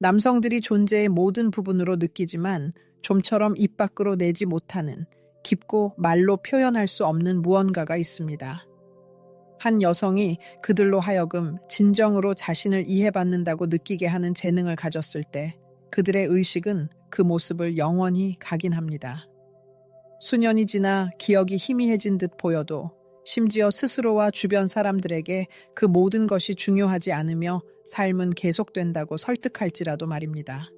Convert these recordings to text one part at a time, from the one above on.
남성들이 존재의 모든 부분으로 느끼지만 좀처럼 입 밖으로 내지 못하는 깊고 말로 표현할 수 없는 무언가가 있습니다. 한 여성이 그들로 하여금 진정으로 자신을 이해받는다고 느끼게 하는 재능을 가졌을 때 그들의 의식은 그 모습을 영원히 각인합니다. 수년이 지나 기억이 희미해진 듯 보여도 심지어 스스로와 주변 사람들에게 그 모든 것이 중요하지 않으며 삶은 계속된다고 설득할지라도 말입니다.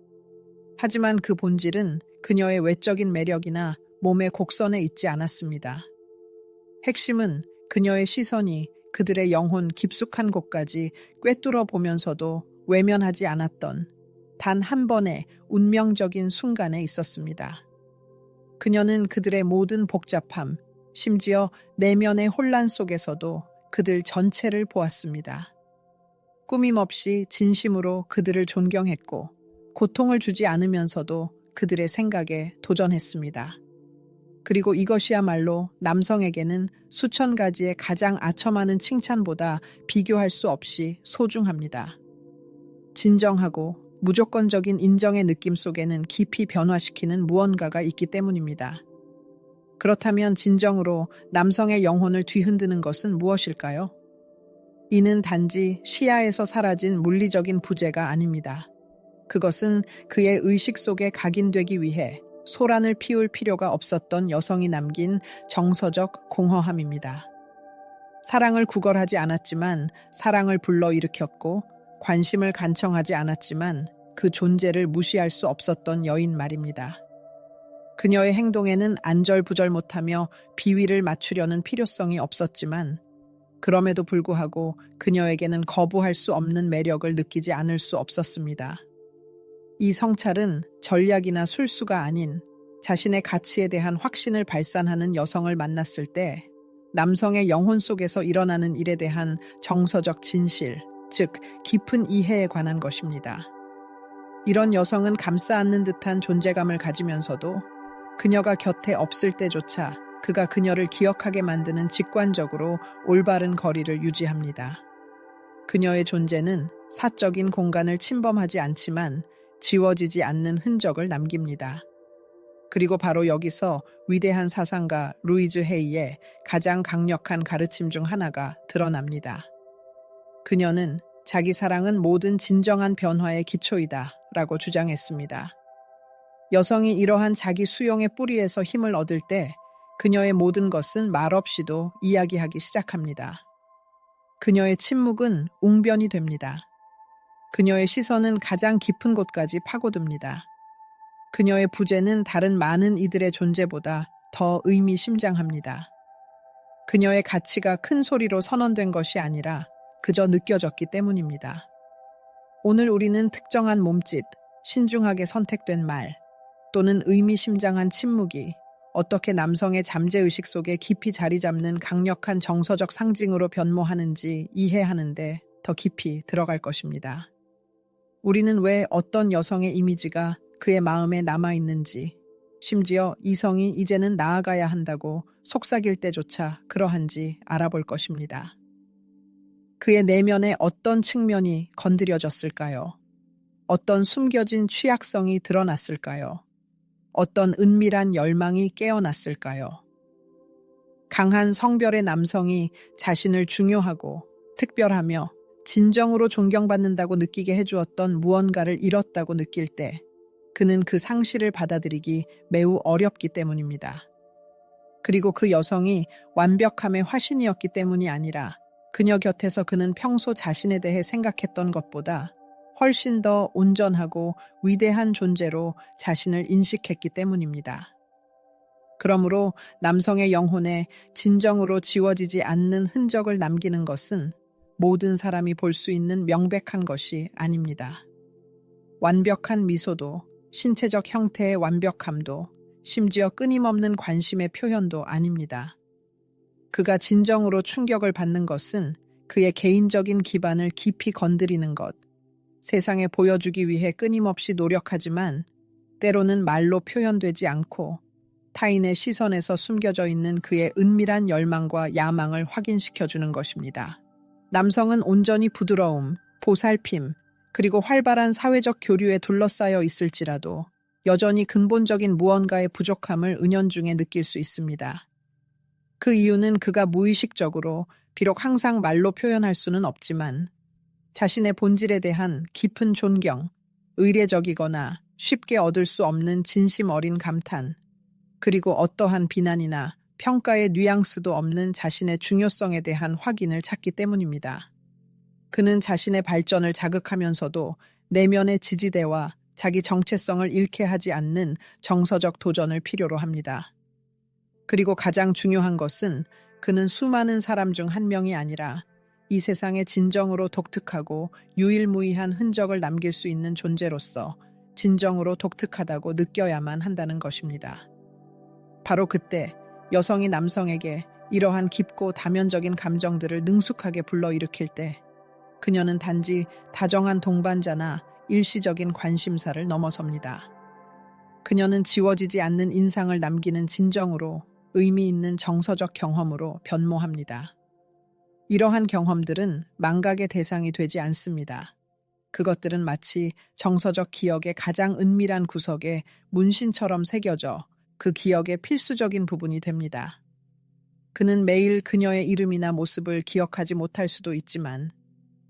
하지만 그 본질은 그녀의 외적인 매력이나 몸의 곡선에 있지 않았습니다. 핵심은 그녀의 시선이 그들의 영혼 깊숙한 곳까지 꿰뚫어 보면서도 외면하지 않았던 단 한 번의 운명적인 순간에 있었습니다. 그녀는 그들의 모든 복잡함, 심지어 내면의 혼란 속에서도 그들 전체를 보았습니다. 꾸밈없이 진심으로 그들을 존경했고 고통을 주지 않으면서도 그들의 생각에 도전했습니다. 그리고 이것이야말로 남성에게는 수천 가지의 가장 아첨하는 칭찬보다 비교할 수 없이 소중합니다. 진정하고 무조건적인 인정의 느낌 속에는 깊이 변화시키는 무언가가 있기 때문입니다. 그렇다면 진정으로 남성의 영혼을 뒤흔드는 것은 무엇일까요? 이는 단지 시야에서 사라진 물리적인 부재가 아닙니다. 그것은 그의 의식 속에 각인되기 위해 소란을 피울 필요가 없었던 여성이 남긴 정서적 공허함입니다. 사랑을 구걸하지 않았지만 사랑을 불러일으켰고 관심을 간청하지 않았지만 그 존재를 무시할 수 없었던 여인 말입니다. 그녀의 행동에는 안절부절 못하며 비위를 맞추려는 필요성이 없었지만 그럼에도 불구하고 그녀에게는 거부할 수 없는 매력을 느끼지 않을 수 없었습니다. 이 성찰은 전략이나 술수가 아닌 자신의 가치에 대한 확신을 발산하는 여성을 만났을 때 남성의 영혼 속에서 일어나는 일에 대한 정서적 진실, 즉 깊은 이해에 관한 것입니다. 이런 여성은 감싸 안는 듯한 존재감을 가지면서도 그녀가 곁에 없을 때조차 그가 그녀를 기억하게 만드는 직관적으로 올바른 거리를 유지합니다. 그녀의 존재는 사적인 공간을 침범하지 않지만 지워지지 않는 흔적을 남깁니다. 그리고 바로 여기서 위대한 사상가 루이즈 헤이의 가장 강력한 가르침 중 하나가 드러납니다. 그녀는 자기 사랑은 모든 진정한 변화의 기초이다 라고 주장했습니다. 여성이 이러한 자기 수용의 뿌리에서 힘을 얻을 때 그녀의 모든 것은 말없이도 이야기하기 시작합니다. 그녀의 침묵은 웅변이 됩니다. 그녀의 시선은 가장 깊은 곳까지 파고듭니다. 그녀의 부재는 다른 많은 이들의 존재보다 더 의미심장합니다. 그녀의 가치가 큰 소리로 선언된 것이 아니라 그저 느껴졌기 때문입니다. 오늘 우리는 특정한 몸짓, 신중하게 선택된 말, 또는 의미심장한 침묵이 어떻게 남성의 잠재의식 속에 깊이 자리 잡는 강력한 정서적 상징으로 변모하는지 이해하는데 더 깊이 들어갈 것입니다. 우리는 왜 어떤 여성의 이미지가 그의 마음에 남아있는지, 심지어 이성이 이제는 나아가야 한다고 속삭일 때조차 그러한지 알아볼 것입니다. 그의 내면의 어떤 측면이 건드려졌을까요? 어떤 숨겨진 취약성이 드러났을까요? 어떤 은밀한 열망이 깨어났을까요? 강한 성별의 남성이 자신을 중요하고 특별하며 진정으로 존경받는다고 느끼게 해주었던 무언가를 잃었다고 느낄 때 그는 그 상실을 받아들이기 매우 어렵기 때문입니다. 그리고 그 여성이 완벽함의 화신이었기 때문이 아니라 그녀 곁에서 그는 평소 자신에 대해 생각했던 것보다 훨씬 더 온전하고 위대한 존재로 자신을 인식했기 때문입니다. 그러므로 남성의 영혼에 진정으로 지워지지 않는 흔적을 남기는 것은 모든 사람이 볼 수 있는 명백한 것이 아닙니다. 완벽한 미소도, 신체적 형태의 완벽함도, 심지어 끊임없는 관심의 표현도 아닙니다. 그가 진정으로 충격을 받는 것은 그의 개인적인 기반을 깊이 건드리는 것, 세상에 보여주기 위해 끊임없이 노력하지만 때로는 말로 표현되지 않고 타인의 시선에서 숨겨져 있는 그의 은밀한 열망과 야망을 확인시켜주는 것입니다. 남성은 온전히 부드러움, 보살핌, 그리고 활발한 사회적 교류에 둘러싸여 있을지라도 여전히 근본적인 무언가의 부족함을 은연중에 느낄 수 있습니다. 그 이유는 그가 무의식적으로, 비록 항상 말로 표현할 수는 없지만, 자신의 본질에 대한 깊은 존경, 의례적이거나 쉽게 얻을 수 없는 진심 어린 감탄, 그리고 어떠한 비난이나 평가의 뉘앙스도 없는 자신의 중요성에 대한 확인을 찾기 때문입니다. 그는 자신의 발전을 자극하면서도 내면의 지지대와 자기 정체성을 잃게 하지 않는 정서적 도전을 필요로 합니다. 그리고 가장 중요한 것은 그는 수많은 사람 중 한 명이 아니라 이 세상에 진정으로 독특하고 유일무이한 흔적을 남길 수 있는 존재로서 진정으로 독특하다고 느껴야만 한다는 것입니다. 바로 그때 여성이 남성에게 이러한 깊고 다면적인 감정들을 능숙하게 불러일으킬 때 그녀는 단지 다정한 동반자나 일시적인 관심사를 넘어섭니다. 그녀는 지워지지 않는 인상을 남기는 진정으로 의미 있는 정서적 경험으로 변모합니다. 이러한 경험들은 망각의 대상이 되지 않습니다. 그것들은 마치 정서적 기억의 가장 은밀한 구석에 문신처럼 새겨져 그 기억의 필수적인 부분이 됩니다. 그는 매일 그녀의 이름이나 모습을 기억하지 못할 수도 있지만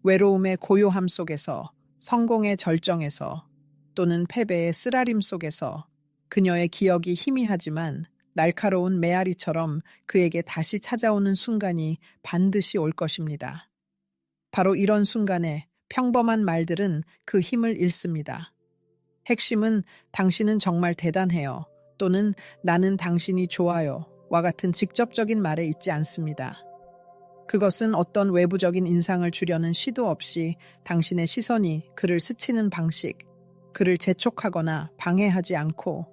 외로움의 고요함 속에서, 성공의 절정에서, 또는 패배의 쓰라림 속에서 그녀의 기억이 희미하지만 날카로운 메아리처럼 그에게 다시 찾아오는 순간이 반드시 올 것입니다. 바로 이런 순간에 평범한 말들은 그 힘을 잃습니다. 핵심은 당신은 정말 대단해요, 또는 나는 당신이 좋아요 와 같은 직접적인 말에 있지 않습니다. 그것은 어떤 외부적인 인상을 주려는 시도 없이 당신의 시선이 그를 스치는 방식, 그를 재촉하거나 방해하지 않고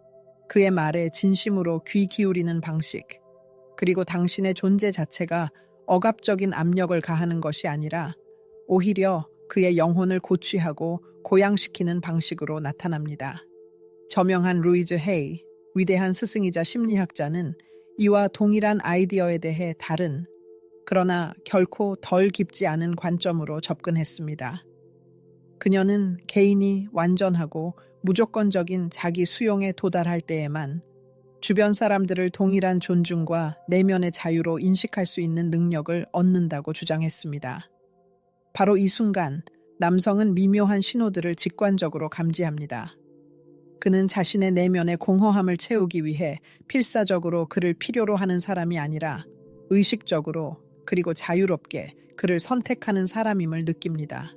그의 말에 진심으로 귀 기울이는 방식, 그리고 당신의 존재 자체가 억압적인 압력을 가하는 것이 아니라 오히려 그의 영혼을 고취하고 고양시키는 방식으로 나타납니다. 저명한 루이즈 헤이, 위대한 스승이자 심리학자는 이와 동일한 아이디어에 대해 다른, 그러나 결코 덜 깊지 않은 관점으로 접근했습니다. 그녀는 개인이 완전하고 무조건적인 자기 수용에 도달할 때에만 주변 사람들을 동일한 존중과 내면의 자유로 인식할 수 있는 능력을 얻는다고 주장했습니다. 바로 이 순간 남성은 미묘한 신호들을 직관적으로 감지합니다. 그는 자신의 내면의 공허함을 채우기 위해 필사적으로 그를 필요로 하는 사람이 아니라 의식적으로 그리고 자유롭게 그를 선택하는 사람임을 느낍니다.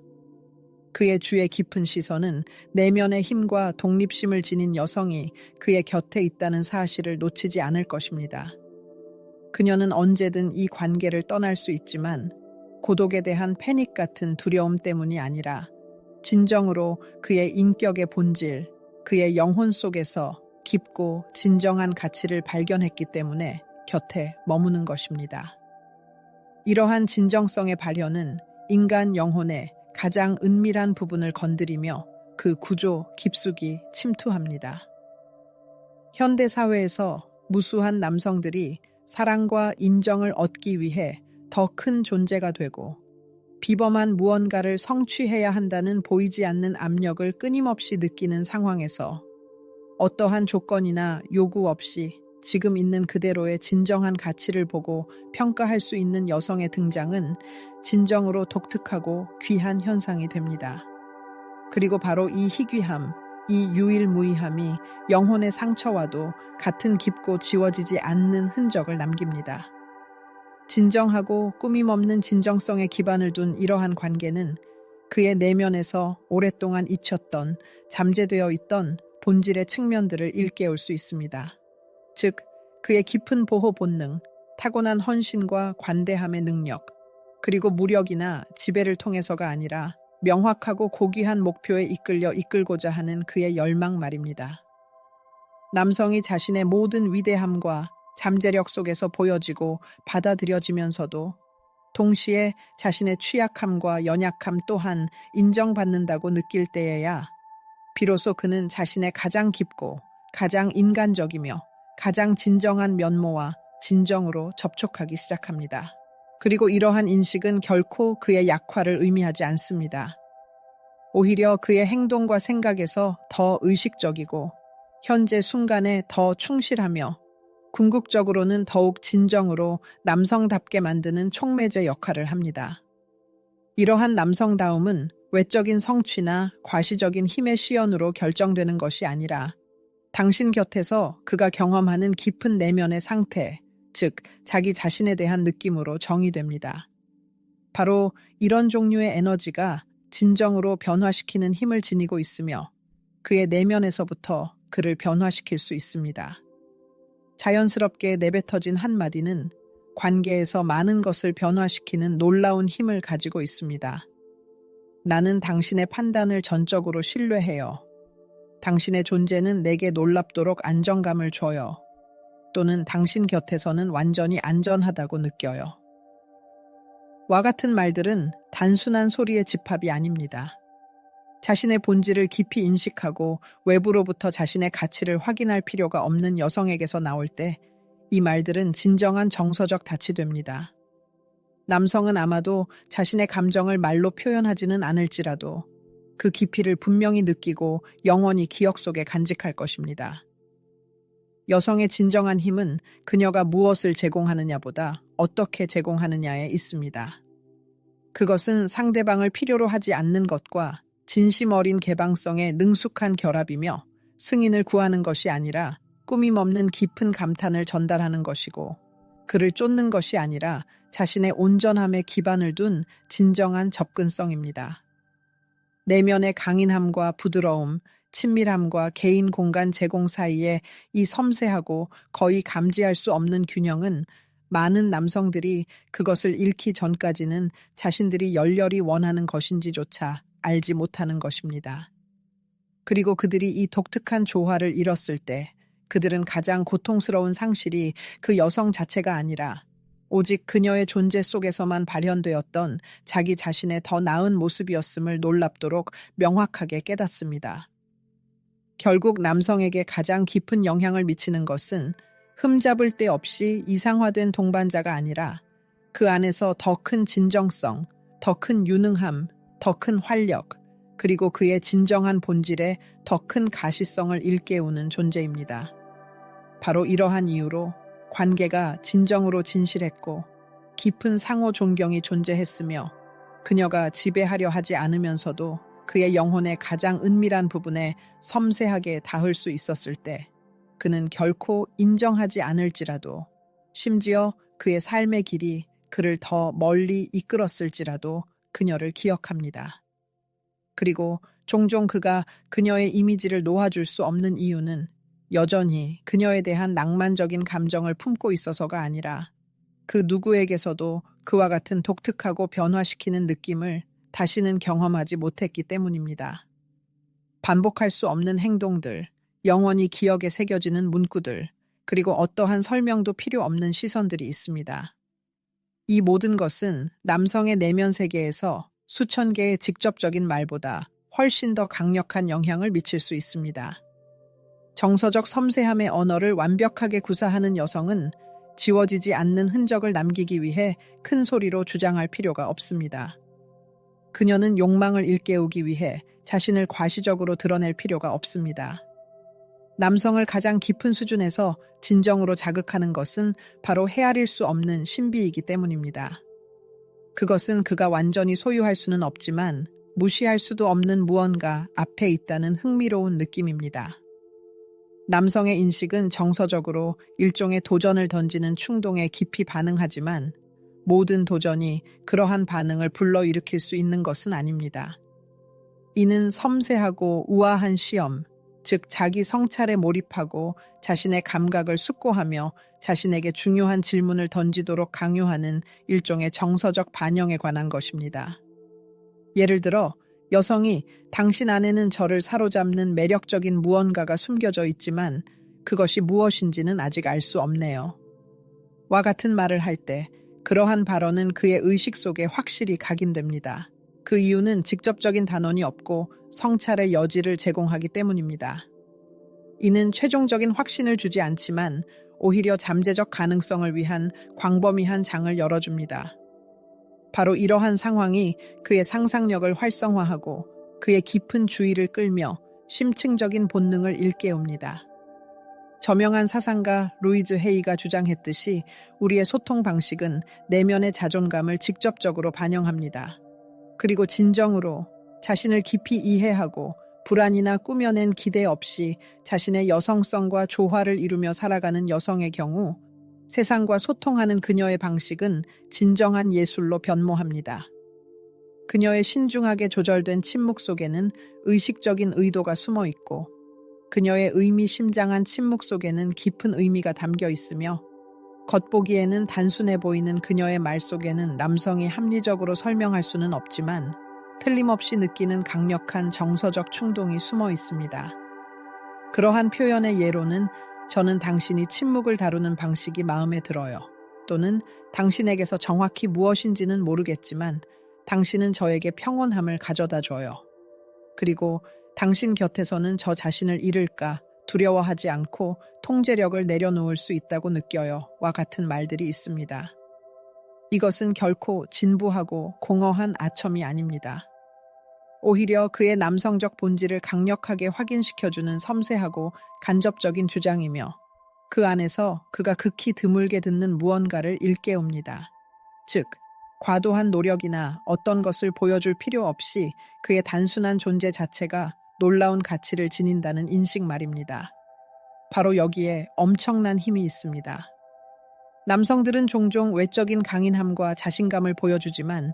그의 주의 깊은 시선은 내면의 힘과 독립심을 지닌 여성이 그의 곁에 있다는 사실을 놓치지 않을 것입니다. 그녀는 언제든 이 관계를 떠날 수 있지만 고독에 대한 패닉 같은 두려움 때문이 아니라 진정으로 그의 인격의 본질, 그의 영혼 속에서 깊고 진정한 가치를 발견했기 때문에 곁에 머무는 것입니다. 이러한 진정성의 발현은 인간 영혼의 가장 은밀한 부분을 건드리며 그 구조 깊숙이 침투합니다. 현대 사회에서 무수한 남성들이 사랑과 인정을 얻기 위해 더 큰 존재가 되고 비범한 무언가를 성취해야 한다는 보이지 않는 압력을 끊임없이 느끼는 상황에서 어떠한 조건이나 요구 없이 지금 있는 그대로의 진정한 가치를 보고 평가할 수 있는 여성의 등장은 진정으로 독특하고 귀한 현상이 됩니다. 그리고 바로 이 희귀함, 이 유일무이함이 영혼의 상처와도 같은 깊고 지워지지 않는 흔적을 남깁니다. 진정하고 꾸밈없는 진정성에 기반을 둔 이러한 관계는 그의 내면에서 오랫동안 잊혔던, 잠재되어 있던 본질의 측면들을 일깨울 수 있습니다. 즉, 그의 깊은 보호 본능, 타고난 헌신과 관대함의 능력, 그리고 무력이나 지배를 통해서가 아니라 명확하고 고귀한 목표에 이끌고자 하는 그의 열망 말입니다. 남성이 자신의 모든 위대함과 잠재력 속에서 보여지고 받아들여지면서도 동시에 자신의 취약함과 연약함 또한 인정받는다고 느낄 때에야 비로소 그는 자신의 가장 깊고 가장 인간적이며 가장 진정한 면모와 진정으로 접촉하기 시작합니다. 그리고 이러한 인식은 결코 그의 약화를 의미하지 않습니다. 오히려 그의 행동과 생각에서 더 의식적이고 현재 순간에 더 충실하며 궁극적으로는 더욱 진정으로 남성답게 만드는 촉매제 역할을 합니다. 이러한 남성다움은 외적인 성취나 과시적인 힘의 시연으로 결정되는 것이 아니라 당신 곁에서 그가 경험하는 깊은 내면의 상태, 즉 자기 자신에 대한 느낌으로 정의됩니다. 바로 이런 종류의 에너지가 진정으로 변화시키는 힘을 지니고 있으며 그의 내면에서부터 그를 변화시킬 수 있습니다. 자연스럽게 내뱉어진 한마디는 관계에서 많은 것을 변화시키는 놀라운 힘을 가지고 있습니다. 나는 당신의 판단을 전적으로 신뢰해요. 당신의 존재는 내게 놀랍도록 안정감을 줘요. 또는 당신 곁에서는 완전히 안전하다고 느껴요. 와 같은 말들은 단순한 소리의 집합이 아닙니다. 자신의 본질을 깊이 인식하고 외부로부터 자신의 가치를 확인할 필요가 없는 여성에게서 나올 때 이 말들은 진정한 정서적 닻이 됩니다. 남성은 아마도 자신의 감정을 말로 표현하지는 않을지라도 그 깊이를 분명히 느끼고 영원히 기억 속에 간직할 것입니다. 여성의 진정한 힘은 그녀가 무엇을 제공하느냐보다 어떻게 제공하느냐에 있습니다. 그것은 상대방을 필요로 하지 않는 것과 진심 어린 개방성의 능숙한 결합이며 승인을 구하는 것이 아니라 꾸밈 없는 깊은 감탄을 전달하는 것이고 그를 쫓는 것이 아니라 자신의 온전함에 기반을 둔 진정한 접근성입니다. 내면의 강인함과 부드러움, 친밀함과 개인 공간 제공 사이의 이 섬세하고 거의 감지할 수 없는 균형은 많은 남성들이 그것을 잃기 전까지는 자신들이 열렬히 원하는 것인지조차 알지 못하는 것입니다. 그리고 그들이 이 독특한 조화를 잃었을 때 그들은 가장 고통스러운 상실이 그 여성 자체가 아니라 오직 그녀의 존재 속에서만 발현되었던 자기 자신의 더 나은 모습이었음을 놀랍도록 명확하게 깨닫습니다. 결국 남성에게 가장 깊은 영향을 미치는 것은 흠잡을 데 없이 이상화된 동반자가 아니라 그 안에서 더 큰 진정성, 더 큰 유능함, 더 큰 활력, 그리고 그의 진정한 본질에 더 큰 가시성을 일깨우는 존재입니다. 바로 이러한 이유로 관계가 진정으로 진실했고 깊은 상호 존경이 존재했으며 그녀가 지배하려 하지 않으면서도 그의 영혼의 가장 은밀한 부분에 섬세하게 닿을 수 있었을 때 그는 결코 인정하지 않을지라도 심지어 그의 삶의 길이 그를 더 멀리 이끌었을지라도 그녀를 기억합니다. 그리고 종종 그가 그녀의 이미지를 놓아줄 수 없는 이유는 여전히 그녀에 대한 낭만적인 감정을 품고 있어서가 아니라 그 누구에게서도 그와 같은 독특하고 변화시키는 느낌을 다시는 경험하지 못했기 때문입니다. 반복할 수 없는 행동들, 영원히 기억에 새겨지는 문구들, 그리고 어떠한 설명도 필요 없는 시선들이 있습니다. 이 모든 것은 남성의 내면 세계에서 수천 개의 직접적인 말보다 훨씬 더 강력한 영향을 미칠 수 있습니다. 정서적 섬세함의 언어를 완벽하게 구사하는 여성은 지워지지 않는 흔적을 남기기 위해 큰 소리로 주장할 필요가 없습니다. 그녀는 욕망을 일깨우기 위해 자신을 과시적으로 드러낼 필요가 없습니다. 남성을 가장 깊은 수준에서 진정으로 자극하는 것은 바로 헤아릴 수 없는 신비이기 때문입니다. 그것은 그가 완전히 소유할 수는 없지만 무시할 수도 없는 무언가 앞에 있다는 흥미로운 느낌입니다. 남성의 인식은 정서적으로 일종의 도전을 던지는 충동에 깊이 반응하지만 모든 도전이 그러한 반응을 불러일으킬 수 있는 것은 아닙니다. 이는 섬세하고 우아한 시험, 즉 자기 성찰에 몰입하고 자신의 감각을 숙고하며 자신에게 중요한 질문을 던지도록 강요하는 일종의 정서적 반영에 관한 것입니다. 예를 들어 여성이 당신 안에는 저를 사로잡는 매력적인 무언가가 숨겨져 있지만 그것이 무엇인지는 아직 알 수 없네요. 와 같은 말을 할 때 그러한 발언은 그의 의식 속에 확실히 각인됩니다. 그 이유는 직접적인 단언이 없고 성찰의 여지를 제공하기 때문입니다. 이는 최종적인 확신을 주지 않지만 오히려 잠재적 가능성을 위한 광범위한 장을 열어줍니다. 바로 이러한 상황이 그의 상상력을 활성화하고 그의 깊은 주의를 끌며 심층적인 본능을 일깨웁니다. 저명한 사상가 루이즈 헤이가 주장했듯이 우리의 소통 방식은 내면의 자존감을 직접적으로 반영합니다. 그리고 진정으로 자신을 깊이 이해하고 불안이나 꾸며낸 기대 없이 자신의 여성성과 조화를 이루며 살아가는 여성의 경우 세상과 소통하는 그녀의 방식은 진정한 예술로 변모합니다. 그녀의 신중하게 조절된 침묵 속에는 의식적인 의도가 숨어 있고 그녀의 의미심장한 침묵 속에는 깊은 의미가 담겨 있으며 겉보기에는 단순해 보이는 그녀의 말 속에는 남성이 합리적으로 설명할 수는 없지만 틀림없이 느끼는 강력한 정서적 충동이 숨어 있습니다. 그러한 표현의 예로는 저는 당신이 침묵을 다루는 방식이 마음에 들어요. 또는 당신에게서 정확히 무엇인지는 모르겠지만 당신은 저에게 평온함을 가져다 줘요. 그리고 당신 곁에서는 저 자신을 잃을까 두려워하지 않고 통제력을 내려놓을 수 있다고 느껴요. 와 같은 말들이 있습니다. 이것은 결코 진부하고 공허한 아첨이 아닙니다. 오히려 그의 남성적 본질을 강력하게 확인시켜주는 섬세하고 간접적인 주장이며 그 안에서 그가 극히 드물게 듣는 무언가를 일깨웁니다. 즉, 과도한 노력이나 어떤 것을 보여줄 필요 없이 그의 단순한 존재 자체가 놀라운 가치를 지닌다는 인식 말입니다. 바로 여기에 엄청난 힘이 있습니다. 남성들은 종종 외적인 강인함과 자신감을 보여주지만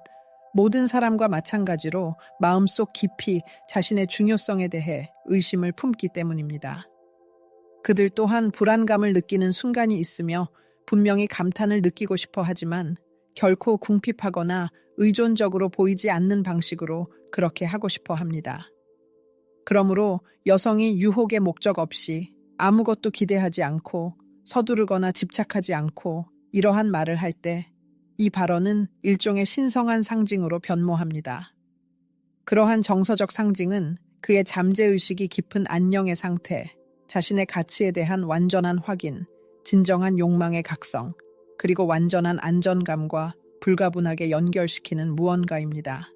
모든 사람과 마찬가지로 마음속 깊이 자신의 중요성에 대해 의심을 품기 때문입니다. 그들 또한 불안감을 느끼는 순간이 있으며 분명히 감탄을 느끼고 싶어 하지만 결코 궁핍하거나 의존적으로 보이지 않는 방식으로 그렇게 하고 싶어 합니다. 그러므로 여성이 유혹의 목적 없이 아무것도 기대하지 않고 서두르거나 집착하지 않고 이러한 말을 할 때 이 발언은 일종의 신성한 상징으로 변모합니다. 그러한 정서적 상징은 그의 잠재의식이 깊은 안녕의 상태, 자신의 가치에 대한 완전한 확인, 진정한 욕망의 각성, 그리고 완전한 안전감과 불가분하게 연결시키는 무언가입니다.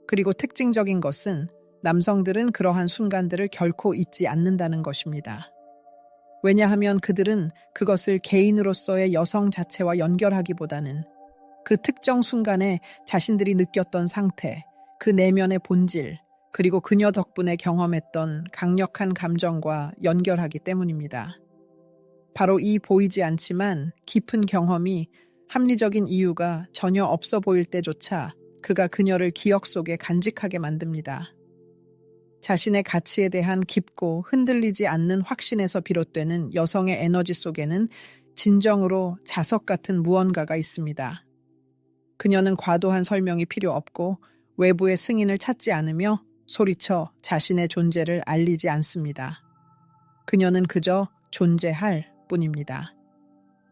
그리고 특징적인 것은 남성들은 그러한 순간들을 결코 잊지 않는다는 것입니다. 왜냐하면 그들은 그것을 개인으로서의 여성 자체와 연결하기보다는 그 특정 순간에 자신들이 느꼈던 상태, 그 내면의 본질, 그리고 그녀 덕분에 경험했던 강력한 감정과 연결하기 때문입니다. 바로 이 보이지 않지만 깊은 경험이 합리적인 이유가 전혀 없어 보일 때조차 그가 그녀를 기억 속에 간직하게 만듭니다. 자신의 가치에 대한 깊고 흔들리지 않는 확신에서 비롯되는 여성의 에너지 속에는 진정으로 자석 같은 무언가가 있습니다. 그녀는 과도한 설명이 필요 없고 외부의 승인을 찾지 않으며 소리쳐 자신의 존재를 알리지 않습니다. 그녀는 그저 존재할 뿐입니다.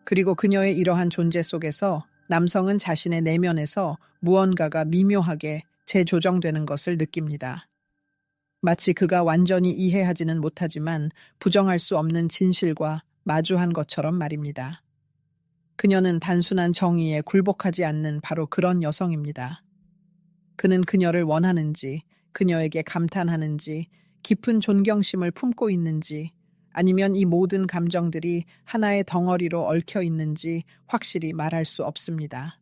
그리고 그녀의 이러한 존재 속에서 남성은 자신의 내면에서 무언가가 미묘하게 재조정되는 것을 느낍니다. 마치 그가 완전히 이해하지는 못하지만 부정할 수 없는 진실과 마주한 것처럼 말입니다. 그녀는 단순한 정의에 굴복하지 않는 바로 그런 여성입니다. 그는 그녀를 원하는지, 그녀에게 감탄하는지, 깊은 존경심을 품고 있는지, 아니면 이 모든 감정들이 하나의 덩어리로 얽혀 있는지 확실히 말할 수 없습니다.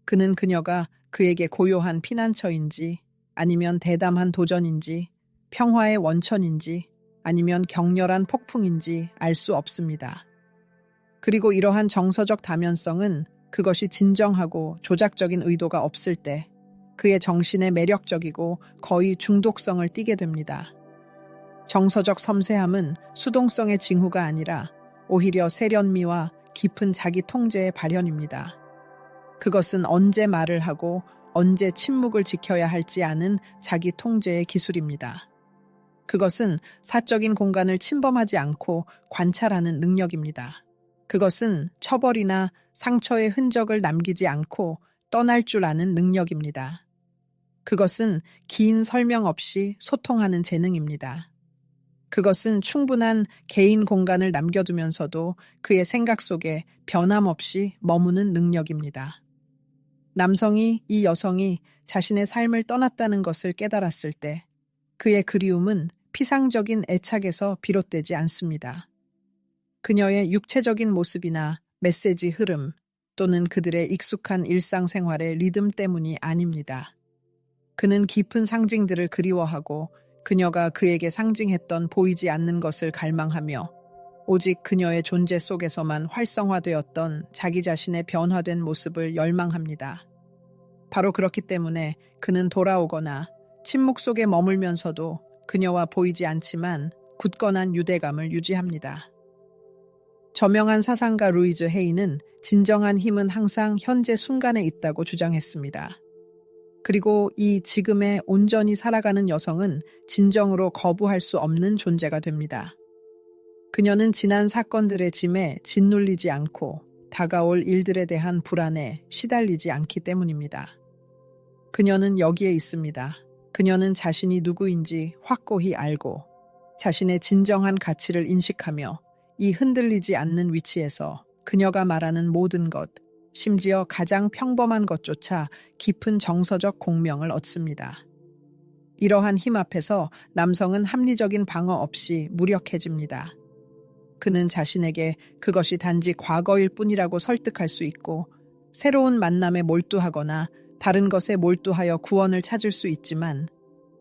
그는 그녀가 그에게 고요한 피난처인지, 아니면 대담한 도전인지, 평화의 원천인지, 아니면 격렬한 폭풍인지 알 수 없습니다. 그리고 이러한 정서적 다면성은 그것이 진정하고 조작적인 의도가 없을 때 그의 정신에 매력적이고 거의 중독성을 띠게 됩니다. 정서적 섬세함은 수동성의 징후가 아니라 오히려 세련미와 깊은 자기 통제의 발현입니다. 그것은 언제 말을 하고 언제 침묵을 지켜야 할지 아는 자기 통제의 기술입니다. 그것은 사적인 공간을 침범하지 않고 관찰하는 능력입니다. 그것은 처벌이나 상처의 흔적을 남기지 않고 떠날 줄 아는 능력입니다. 그것은 긴 설명 없이 소통하는 재능입니다. 그것은 충분한 개인 공간을 남겨두면서도 그의 생각 속에 변함없이 머무는 능력입니다. 남성이 이 여성이 자신의 삶을 떠났다는 것을 깨달았을 때 그의 그리움은 피상적인 애착에서 비롯되지 않습니다. 그녀의 육체적인 모습이나 메시지 흐름 또는 그들의 익숙한 일상생활의 리듬 때문이 아닙니다. 그는 깊은 상징들을 그리워하고 그녀가 그에게 상징했던 보이지 않는 것을 갈망하며 오직 그녀의 존재 속에서만 활성화되었던 자기 자신의 변화된 모습을 열망합니다. 바로 그렇기 때문에 그는 돌아오거나 침묵 속에 머물면서도 그녀와 보이지 않지만 굳건한 유대감을 유지합니다. 저명한 사상가 루이즈 헤이는 진정한 힘은 항상 현재 순간에 있다고 주장했습니다. 그리고 이 지금에 온전히 살아가는 여성은 진정으로 거부할 수 없는 존재가 됩니다. 그녀는 지난 사건들의 짐에 짓눌리지 않고 다가올 일들에 대한 불안에 시달리지 않기 때문입니다. 그녀는 여기에 있습니다. 그녀는 자신이 누구인지 확고히 알고 자신의 진정한 가치를 인식하며 이 흔들리지 않는 위치에서 그녀가 말하는 모든 것, 심지어 가장 평범한 것조차 깊은 정서적 공명을 얻습니다. 이러한 힘 앞에서 남성은 합리적인 방어 없이 무력해집니다. 그는 자신에게 그것이 단지 과거일 뿐이라고 설득할 수 있고 새로운 만남에 몰두하거나 다른 것에 몰두하여 구원을 찾을 수 있지만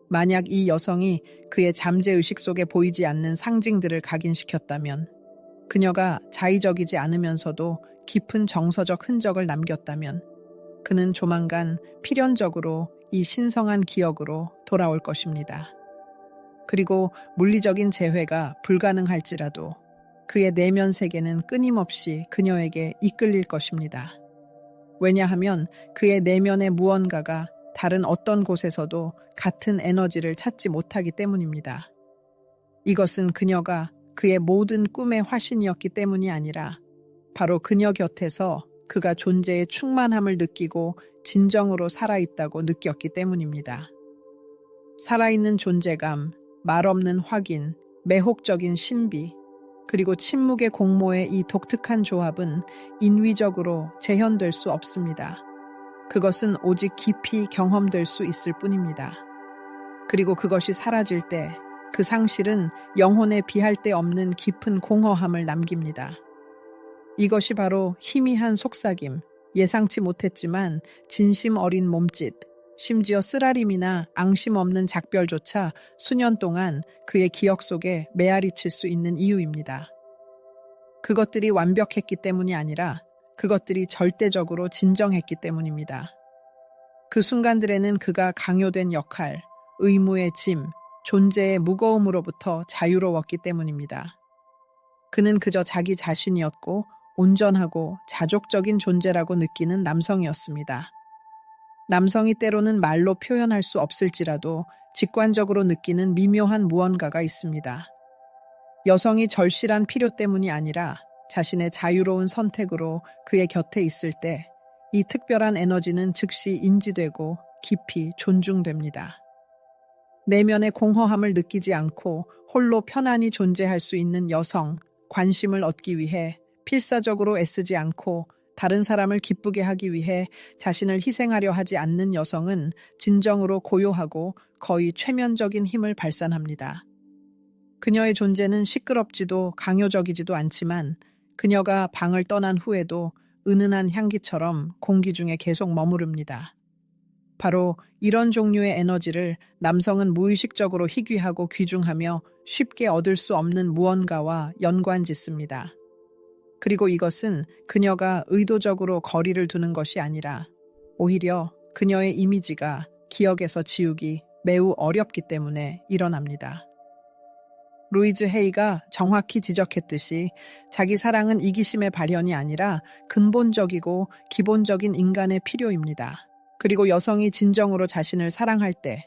만약 이 여성이 그의 잠재의식 속에 보이지 않는 상징들을 각인시켰다면 그녀가 자의적이지 않으면서도 깊은 정서적 흔적을 남겼다면 그는 조만간 필연적으로 이 신성한 기억으로 돌아올 것입니다. 그리고 물리적인 재회가 불가능할지라도 그의 내면 세계는 끊임없이 그녀에게 이끌릴 것입니다. 왜냐하면 그의 내면의 무언가가 다른 어떤 곳에서도 같은 에너지를 찾지 못하기 때문입니다. 이것은 그녀가 그의 모든 꿈의 화신이었기 때문이 아니라 바로 그녀 곁에서 그가 존재의 충만함을 느끼고 진정으로 살아있다고 느꼈기 때문입니다. 살아있는 존재감, 말없는 확인, 매혹적인 신비, 그리고 침묵의 공모의 이 독특한 조합은 인위적으로 재현될 수 없습니다. 그것은 오직 깊이 경험될 수 있을 뿐입니다. 그리고 그것이 사라질 때 그 상실은 영혼에 비할 데 없는 깊은 공허함을 남깁니다. 이것이 바로 희미한 속삭임, 예상치 못했지만 진심 어린 몸짓, 심지어 쓰라림이나 앙심 없는 작별조차 수년 동안 그의 기억 속에 메아리칠 수 있는 이유입니다. 그것들이 완벽했기 때문이 아니라 그것들이 절대적으로 진정했기 때문입니다. 그 순간들에는 그가 강요된 역할, 의무의 짐, 존재의 무거움으로부터 자유로웠기 때문입니다. 그는 그저 자기 자신이었고 온전하고 자족적인 존재라고 느끼는 남성이었습니다. 남성이 때로는 말로 표현할 수 없을지라도 직관적으로 느끼는 미묘한 무언가가 있습니다. 여성이 절실한 필요 때문이 아니라 자신의 자유로운 선택으로 그의 곁에 있을 때 이 특별한 에너지는 즉시 인지되고 깊이 존중됩니다. 내면의 공허함을 느끼지 않고 홀로 편안히 존재할 수 있는 여성, 관심을 얻기 위해 필사적으로 애쓰지 않고 다른 사람을 기쁘게 하기 위해 자신을 희생하려 하지 않는 여성은 진정으로 고요하고 거의 최면적인 힘을 발산합니다. 그녀의 존재는 시끄럽지도 강요적이지도 않지만 그녀가 방을 떠난 후에도 은은한 향기처럼 공기 중에 계속 머무릅니다. 바로 이런 종류의 에너지를 남성은 무의식적으로 희귀하고 귀중하며 쉽게 얻을 수 없는 무언가와 연관짓습니다. 그리고 이것은 그녀가 의도적으로 거리를 두는 것이 아니라 오히려 그녀의 이미지가 기억에서 지우기 매우 어렵기 때문에 일어납니다. 루이즈 헤이가 정확히 지적했듯이 자기 사랑은 이기심의 발현이 아니라 근본적이고 기본적인 인간의 필요입니다. 그리고 여성이 진정으로 자신을 사랑할 때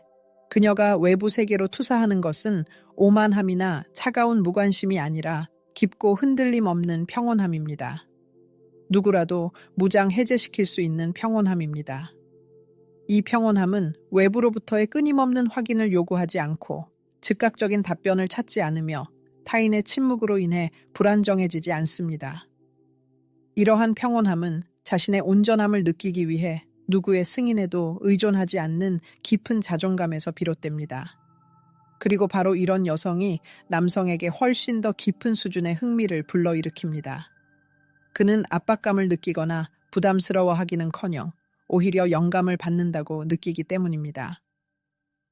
그녀가 외부 세계로 투사하는 것은 오만함이나 차가운 무관심이 아니라 깊고 흔들림 없는 평온함입니다. 누구라도 무장 해제시킬 수 있는 평온함입니다. 이 평온함은 외부로부터의 끊임없는 확인을 요구하지 않고 즉각적인 답변을 찾지 않으며 타인의 침묵으로 인해 불안정해지지 않습니다. 이러한 평온함은 자신의 온전함을 느끼기 위해 누구의 승인에도 의존하지 않는 깊은 자존감에서 비롯됩니다. 그리고 바로 이런 여성이 남성에게 훨씬 더 깊은 수준의 흥미를 불러일으킵니다. 그는 압박감을 느끼거나 부담스러워하기는커녕 오히려 영감을 받는다고 느끼기 때문입니다.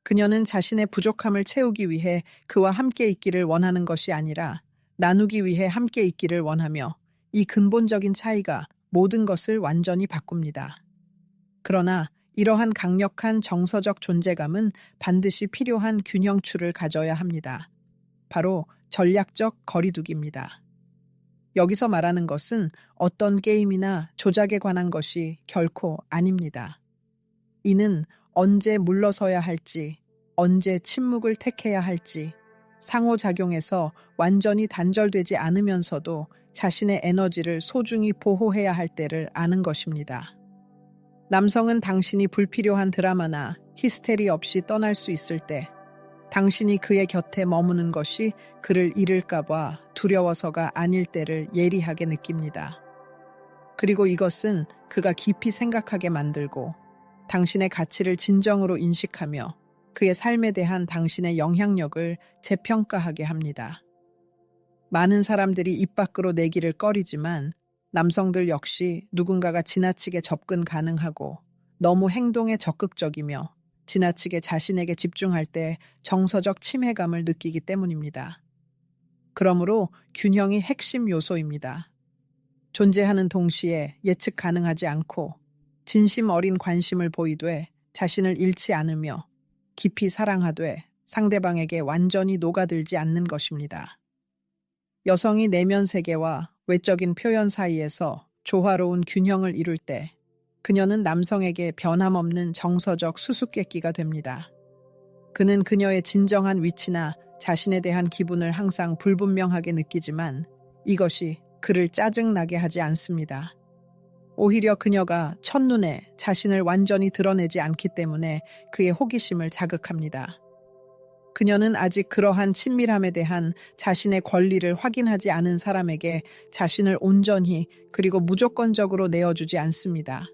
그녀는 자신의 부족함을 채우기 위해 그와 함께 있기를 원하는 것이 아니라 나누기 위해 함께 있기를 원하며, 이 근본적인 차이가 모든 것을 완전히 바꿉니다. 그러나 이러한 강력한 정서적 존재감은 반드시 필요한 균형추를 가져야 합니다. 바로 전략적 거리두기입니다. 여기서 말하는 것은 어떤 게임이나 조작에 관한 것이 결코 아닙니다. 이는 언제 물러서야 할지, 언제 침묵을 택해야 할지, 상호작용에서 완전히 단절되지 않으면서도 자신의 에너지를 소중히 보호해야 할 때를 아는 것입니다. 남성은 당신이 불필요한 드라마나 히스테리 없이 떠날 수 있을 때, 당신이 그의 곁에 머무는 것이 그를 잃을까봐 두려워서가 아닐 때를 예리하게 느낍니다. 그리고 이것은 그가 깊이 생각하게 만들고 당신의 가치를 진정으로 인식하며 그의 삶에 대한 당신의 영향력을 재평가하게 합니다. 많은 사람들이 입 밖으로 내기를 꺼리지만 남성들 역시 누군가가 지나치게 접근 가능하고 너무 행동에 적극적이며 지나치게 자신에게 집중할 때 정서적 침해감을 느끼기 때문입니다. 그러므로 균형이 핵심 요소입니다. 존재하는 동시에 예측 가능하지 않고 진심 어린 관심을 보이되 자신을 잃지 않으며 깊이 사랑하되 상대방에게 완전히 녹아들지 않는 것입니다. 여성이 내면 세계와 외적인 표현 사이에서 조화로운 균형을 이룰 때 그녀는 남성에게 변함없는 정서적 수수께끼가 됩니다. 그는 그녀의 진정한 위치나 자신에 대한 기분을 항상 불분명하게 느끼지만 이것이 그를 짜증나게 하지 않습니다. 오히려 그녀가 첫눈에 자신을 완전히 드러내지 않기 때문에 그의 호기심을 자극합니다. 그녀는 아직 그러한 친밀함에 대한 자신의 권리를 확인하지 않은 사람에게 자신을 온전히 그리고 무조건적으로 내어주지 않습니다.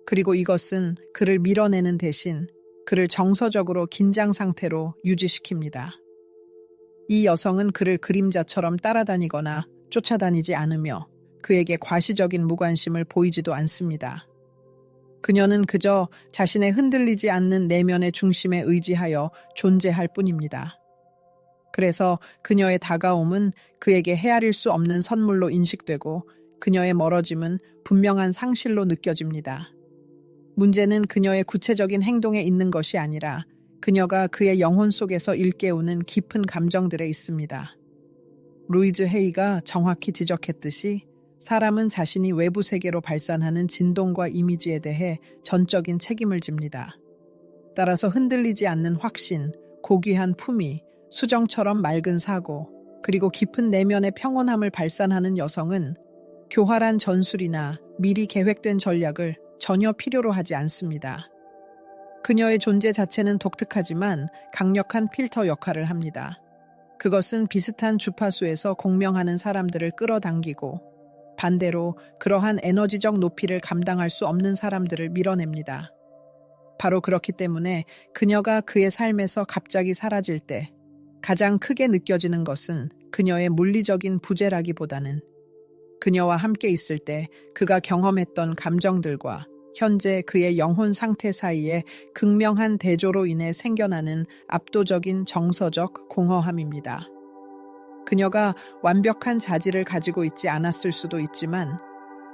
그리고 이것은 그를 밀어내는 대신 그를 정서적으로 긴장 상태로 유지시킵니다. 이 여성은 그를 그림자처럼 따라다니거나 쫓아다니지 않으며 그에게 과시적인 무관심을 보이지도 않습니다. 그녀는 그저 자신의 흔들리지 않는 내면의 중심에 의지하여 존재할 뿐입니다. 그래서 그녀의 다가옴은 그에게 헤아릴 수 없는 선물로 인식되고 그녀의 멀어짐은 분명한 상실로 느껴집니다. 문제는 그녀의 구체적인 행동에 있는 것이 아니라 그녀가 그의 영혼 속에서 일깨우는 깊은 감정들에 있습니다. 루이즈 헤이가 정확히 지적했듯이 사람은 자신이 외부 세계로 발산하는 진동과 이미지에 대해 전적인 책임을 집니다. 따라서 흔들리지 않는 확신, 고귀한 품위, 수정처럼 맑은 사고, 그리고 깊은 내면의 평온함을 발산하는 여성은 교활한 전술이나 미리 계획된 전략을 전혀 필요로 하지 않습니다. 그녀의 존재 자체는 독특하지만 강력한 필터 역할을 합니다. 그것은 비슷한 주파수에서 공명하는 사람들을 끌어당기고 반대로 그러한 에너지적 높이를 감당할 수 없는 사람들을 밀어냅니다. 바로 그렇기 때문에 그녀가 그의 삶에서 갑자기 사라질 때 가장 크게 느껴지는 것은 그녀의 물리적인 부재라기보다는 그녀와 함께 있을 때 그가 경험했던 감정들과 현재 그의 영혼 상태 사이에 극명한 대조로 인해 생겨나는 압도적인 정서적 공허함입니다. 그녀가 완벽한 자질을 가지고 있지 않았을 수도 있지만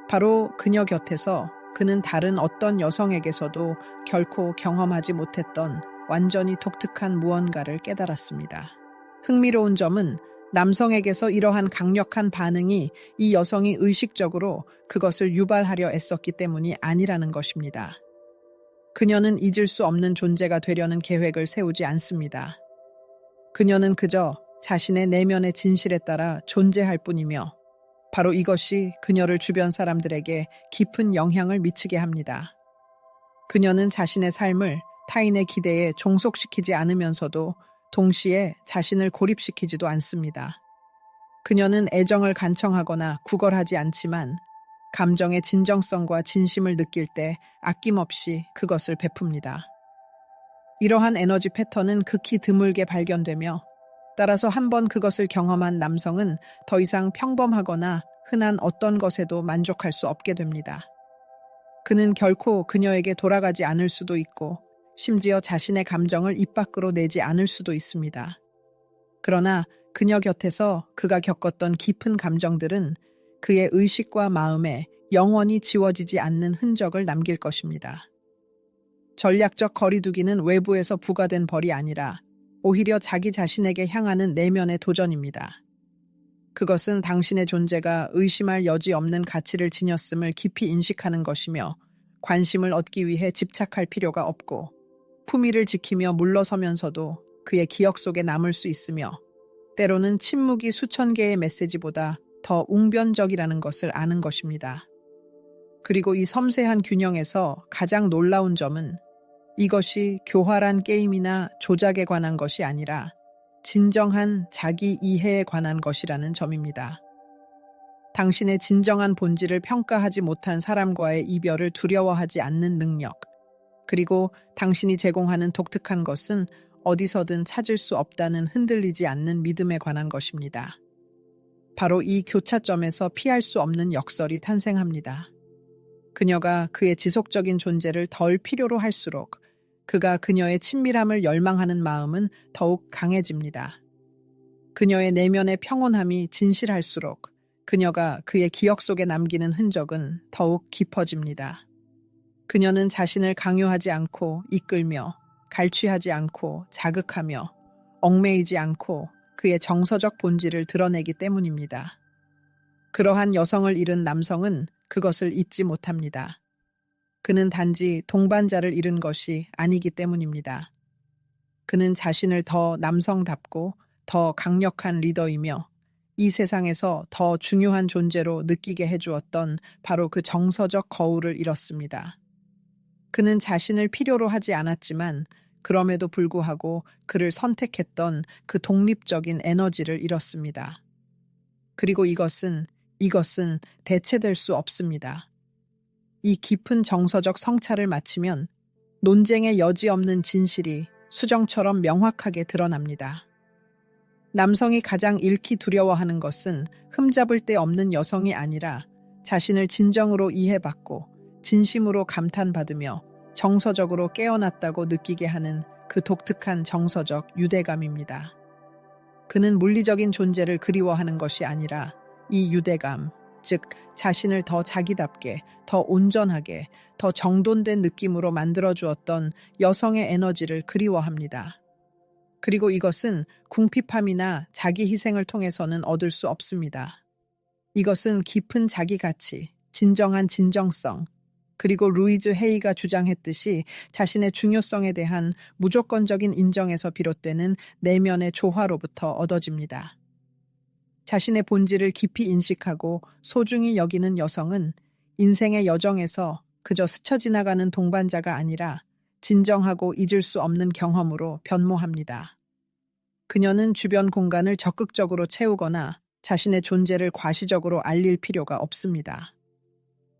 바로 그녀 곁에서 그는 다른 어떤 여성에게서도 결코 경험하지 못했던 완전히 독특한 무언가를 깨달았습니다. 흥미로운 점은 남성에게서 이러한 강력한 반응이 이 여성이 의식적으로 그것을 유발하려 애썼기 때문이 아니라는 것입니다. 그녀는 잊을 수 없는 존재가 되려는 계획을 세우지 않습니다. 그녀는 그저 자신의 내면의 진실에 따라 존재할 뿐이며 바로 이것이 그녀를 주변 사람들에게 깊은 영향을 미치게 합니다. 그녀는 자신의 삶을 타인의 기대에 종속시키지 않으면서도 동시에 자신을 고립시키지도 않습니다. 그녀는 애정을 간청하거나 구걸하지 않지만 감정의 진정성과 진심을 느낄 때 아낌없이 그것을 베풉니다. 이러한 에너지 패턴은 극히 드물게 발견되며 따라서 한번 그것을 경험한 남성은 더 이상 평범하거나 흔한 어떤 것에도 만족할 수 없게 됩니다. 그는 결코 그녀에게 돌아가지 않을 수도 있고 심지어 자신의 감정을 입 밖으로 내지 않을 수도 있습니다. 그러나 그녀 곁에서 그가 겪었던 깊은 감정들은 그의 의식과 마음에 영원히 지워지지 않는 흔적을 남길 것입니다. 전략적 거리두기는 외부에서 부과된 벌이 아니라 오히려 자기 자신에게 향하는 내면의 도전입니다. 그것은 당신의 존재가 의심할 여지 없는 가치를 지녔음을 깊이 인식하는 것이며 관심을 얻기 위해 집착할 필요가 없고 품위를 지키며 물러서면서도 그의 기억 속에 남을 수 있으며 때로는 침묵이 수천 개의 메시지보다 더 웅변적이라는 것을 아는 것입니다. 그리고 이 섬세한 균형에서 가장 놀라운 점은 이것이 교활한 게임이나 조작에 관한 것이 아니라 진정한 자기 이해에 관한 것이라는 점입니다. 당신의 진정한 본질을 평가하지 못한 사람과의 이별을 두려워하지 않는 능력, 그리고 당신이 제공하는 독특한 것은 어디서든 찾을 수 없다는 흔들리지 않는 믿음에 관한 것입니다. 바로 이 교차점에서 피할 수 없는 역설이 탄생합니다. 그녀가 그의 지속적인 존재를 덜 필요로 할수록 그가 그녀의 친밀함을 열망하는 마음은 더욱 강해집니다. 그녀의 내면의 평온함이 진실할수록 그녀가 그의 기억 속에 남기는 흔적은 더욱 깊어집니다. 그녀는 자신을 강요하지 않고 이끌며 갈취하지 않고 자극하며 얽매이지 않고 그의 정서적 본질을 드러내기 때문입니다. 그러한 여성을 잃은 남성은 그것을 잊지 못합니다. 그는 단지 동반자를 잃은 것이 아니기 때문입니다. 그는 자신을 더 남성답고 더 강력한 리더이며 이 세상에서 더 중요한 존재로 느끼게 해주었던 바로 그 정서적 거울을 잃었습니다. 그는 자신을 필요로 하지 않았지만 그럼에도 불구하고 그를 선택했던 그 독립적인 에너지를 잃었습니다. 그리고 이것은 대체될 수 없습니다. 이 깊은 정서적 성찰을 마치면 논쟁의 여지 없는 진실이 수정처럼 명확하게 드러납니다. 남성이 가장 잃기 두려워하는 것은 흠잡을 데 없는 여성이 아니라 자신을 진정으로 이해받고 진심으로 감탄받으며 정서적으로 깨어났다고 느끼게 하는 그 독특한 정서적 유대감입니다. 그는 물리적인 존재를 그리워하는 것이 아니라 이 유대감, 즉 자신을 더 자기답게, 더 온전하게, 더 정돈된 느낌으로 만들어주었던 여성의 에너지를 그리워합니다. 그리고 이것은 궁핍함이나 자기 희생을 통해서는 얻을 수 없습니다. 이것은 깊은 자기 가치, 진정한 진정성, 그리고 루이즈 헤이가 주장했듯이 자신의 중요성에 대한 무조건적인 인정에서 비롯되는 내면의 조화로부터 얻어집니다. 자신의 본질을 깊이 인식하고 소중히 여기는 여성은 인생의 여정에서 그저 스쳐 지나가는 동반자가 아니라 진정하고 잊을 수 없는 경험으로 변모합니다. 그녀는 주변 공간을 적극적으로 채우거나 자신의 존재를 과시적으로 알릴 필요가 없습니다.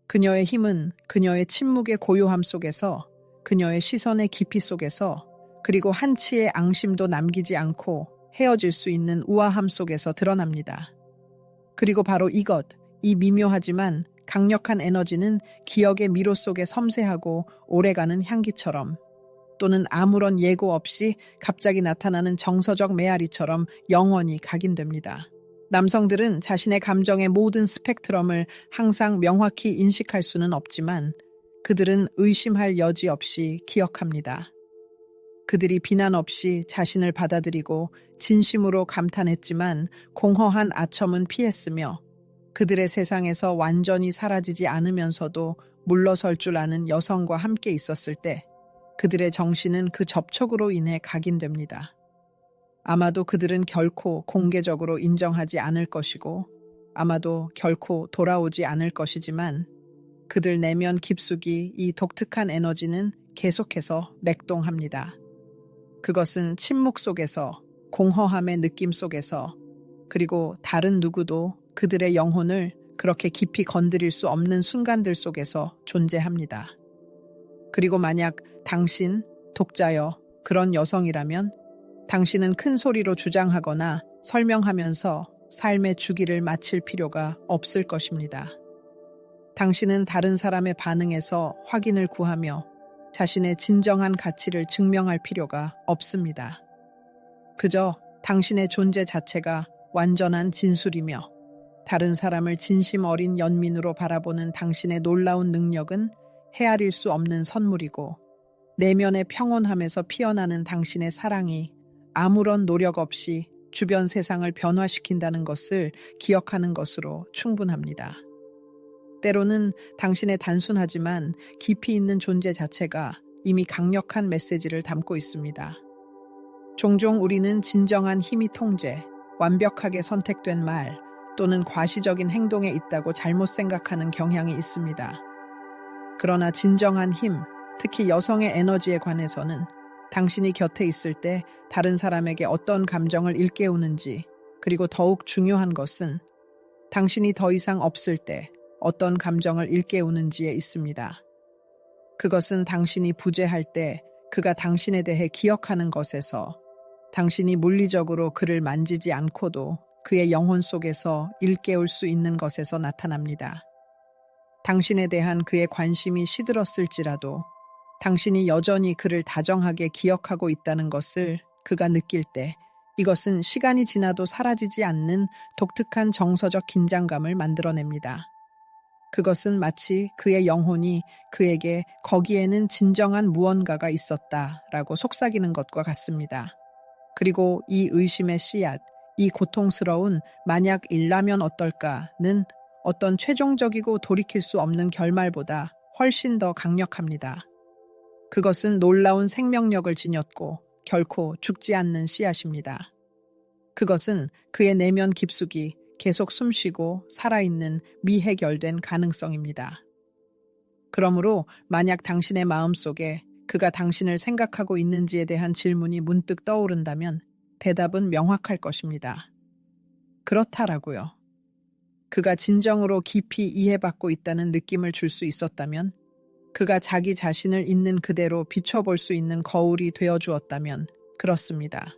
그녀의 힘은 그녀의 침묵의 고요함 속에서, 그녀의 시선의 깊이 속에서, 그리고 한치의 앙심도 남기지 않고 헤어질 수 있는 우아함 속에서 드러납니다. 그리고 바로 이 미묘하지만 강력한 에너지는 기억의 미로 속에 섬세하고 오래가는 향기처럼, 또는 아무런 예고 없이 갑자기 나타나는 정서적 메아리처럼 영원히 각인됩니다. 남성들은 자신의 감정의 모든 스펙트럼을 항상 명확히 인식할 수는 없지만 그들은 의심할 여지 없이 기억합니다. 그들이 비난 없이 자신을 받아들이고 진심으로 감탄했지만 공허한 아첨은 피했으며 그들의 세상에서 완전히 사라지지 않으면서도 물러설 줄 아는 여성과 함께 있었을 때 그들의 정신은 그 접촉으로 인해 각인됩니다. 아마도 그들은 결코 공개적으로 인정하지 않을 것이고 아마도 결코 돌아오지 않을 것이지만 그들 내면 깊숙이 이 독특한 에너지는 계속해서 맥동합니다. 그것은 침묵 속에서, 공허함의 느낌 속에서, 그리고 다른 누구도 그들의 영혼을 그렇게 깊이 건드릴 수 없는 순간들 속에서 존재합니다. 그리고 만약 당신, 독자여, 그런 여성이라면 당신은 큰 소리로 주장하거나 설명하면서 삶의 주기를 마칠 필요가 없을 것입니다. 당신은 다른 사람의 반응에서 확인을 구하며 자신의 진정한 가치를 증명할 필요가 없습니다. 그저 당신의 존재 자체가 완전한 진술이며 다른 사람을 진심 어린 연민으로 바라보는 당신의 놀라운 능력은 헤아릴 수 없는 선물이고 내면의 평온함에서 피어나는 당신의 사랑이 아무런 노력 없이 주변 세상을 변화시킨다는 것을 기억하는 것으로 충분합니다. 때로는 당신의 단순하지만 깊이 있는 존재 자체가 이미 강력한 메시지를 담고 있습니다. 종종 우리는 진정한 힘이 통제, 완벽하게 선택된 말 또는 과시적인 행동에 있다고 잘못 생각하는 경향이 있습니다. 그러나 진정한 힘, 특히 여성의 에너지에 관해서는 당신이 곁에 있을 때 다른 사람에게 어떤 감정을 일깨우는지, 그리고 더욱 중요한 것은 당신이 더 이상 없을 때 어떤 감정을 일깨우는지에 있습니다. 그것은 당신이 부재할 때 그가 당신에 대해 기억하는 것에서 당신이 물리적으로 그를 만지지 않고도 그의 영혼 속에서 일깨울 수 있는 것에서 나타납니다. 당신에 대한 그의 관심이 시들었을지라도 당신이 여전히 그를 다정하게 기억하고 있다는 것을 그가 느낄 때 이것은 시간이 지나도 사라지지 않는 독특한 정서적 긴장감을 만들어냅니다. 그것은 마치 그의 영혼이 그에게 거기에는 진정한 무언가가 있었다라고 속삭이는 것과 같습니다. 그리고 이 의심의 씨앗, 이 고통스러운 만약 일라면 어떨까는 어떤 최종적이고 돌이킬 수 없는 결말보다 훨씬 더 강력합니다. 그것은 놀라운 생명력을 지녔고 결코 죽지 않는 씨앗입니다. 그것은 그의 내면 깊숙이 계속 숨쉬고 살아있는 미해결된 가능성입니다. 그러므로 만약 당신의 마음속에 그가 당신을 생각하고 있는지에 대한 질문이 문득 떠오른다면 대답은 명확할 것입니다. 그렇다라고요. 그가 진정으로 깊이 이해받고 있다는 느낌을 줄 수 있었다면, 그가 자기 자신을 있는 그대로 비춰볼 수 있는 거울이 되어주었다면 그렇습니다.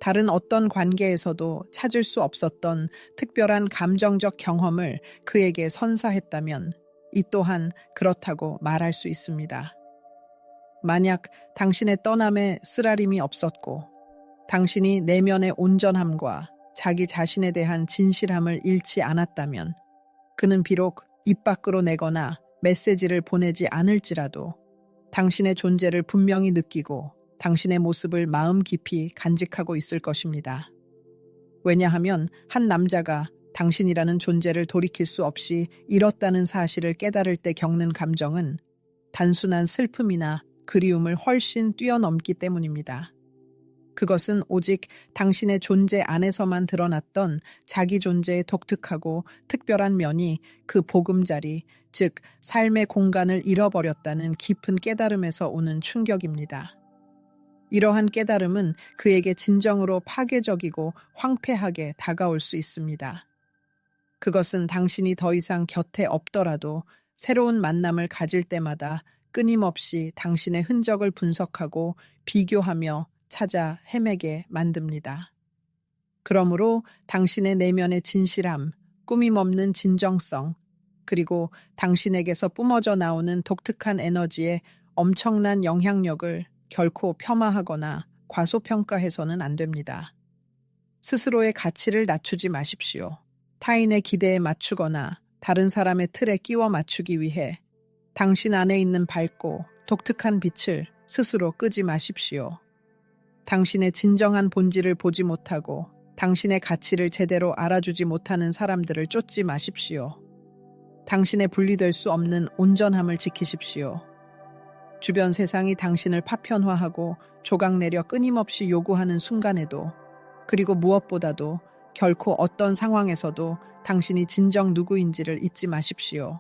다른 어떤 관계에서도 찾을 수 없었던 특별한 감정적 경험을 그에게 선사했다면 이 또한 그렇다고 말할 수 있습니다. 만약 당신의 떠남에 쓰라림이 없었고 당신이 내면의 온전함과 자기 자신에 대한 진실함을 잃지 않았다면 그는 비록 입 밖으로 내거나 메시지를 보내지 않을지라도 당신의 존재를 분명히 느끼고 당신의 모습을 마음 깊이 간직하고 있을 것입니다. 왜냐하면 한 남자가 당신이라는 존재를 돌이킬 수 없이 잃었다는 사실을 깨달을 때 겪는 감정은 단순한 슬픔이나 그리움을 훨씬 뛰어넘기 때문입니다. 그것은 오직 당신의 존재 안에서만 드러났던 자기 존재의 독특하고 특별한 면이 그 보금자리, 즉 삶의 공간을 잃어버렸다는 깊은 깨달음에서 오는 충격입니다. 이러한 깨달음은 그에게 진정으로 파괴적이고 황폐하게 다가올 수 있습니다. 그것은 당신이 더 이상 곁에 없더라도 새로운 만남을 가질 때마다 끊임없이 당신의 흔적을 분석하고 비교하며 찾아 헤매게 만듭니다. 그러므로 당신의 내면의 진실함, 꾸밈없는 진정성, 그리고 당신에게서 뿜어져 나오는 독특한 에너지의 엄청난 영향력을 결코 폄하하거나 과소평가해서는 안 됩니다. 스스로의 가치를 낮추지 마십시오. 타인의 기대에 맞추거나 다른 사람의 틀에 끼워 맞추기 위해 당신 안에 있는 밝고 독특한 빛을 스스로 끄지 마십시오. 당신의 진정한 본질을 보지 못하고 당신의 가치를 제대로 알아주지 못하는 사람들을 쫓지 마십시오. 당신의 분리될 수 없는 온전함을 지키십시오. 주변 세상이 당신을 파편화하고 조각내려 끊임없이 요구하는 순간에도, 그리고 무엇보다도 결코 어떤 상황에서도 당신이 진정 누구인지를 잊지 마십시오.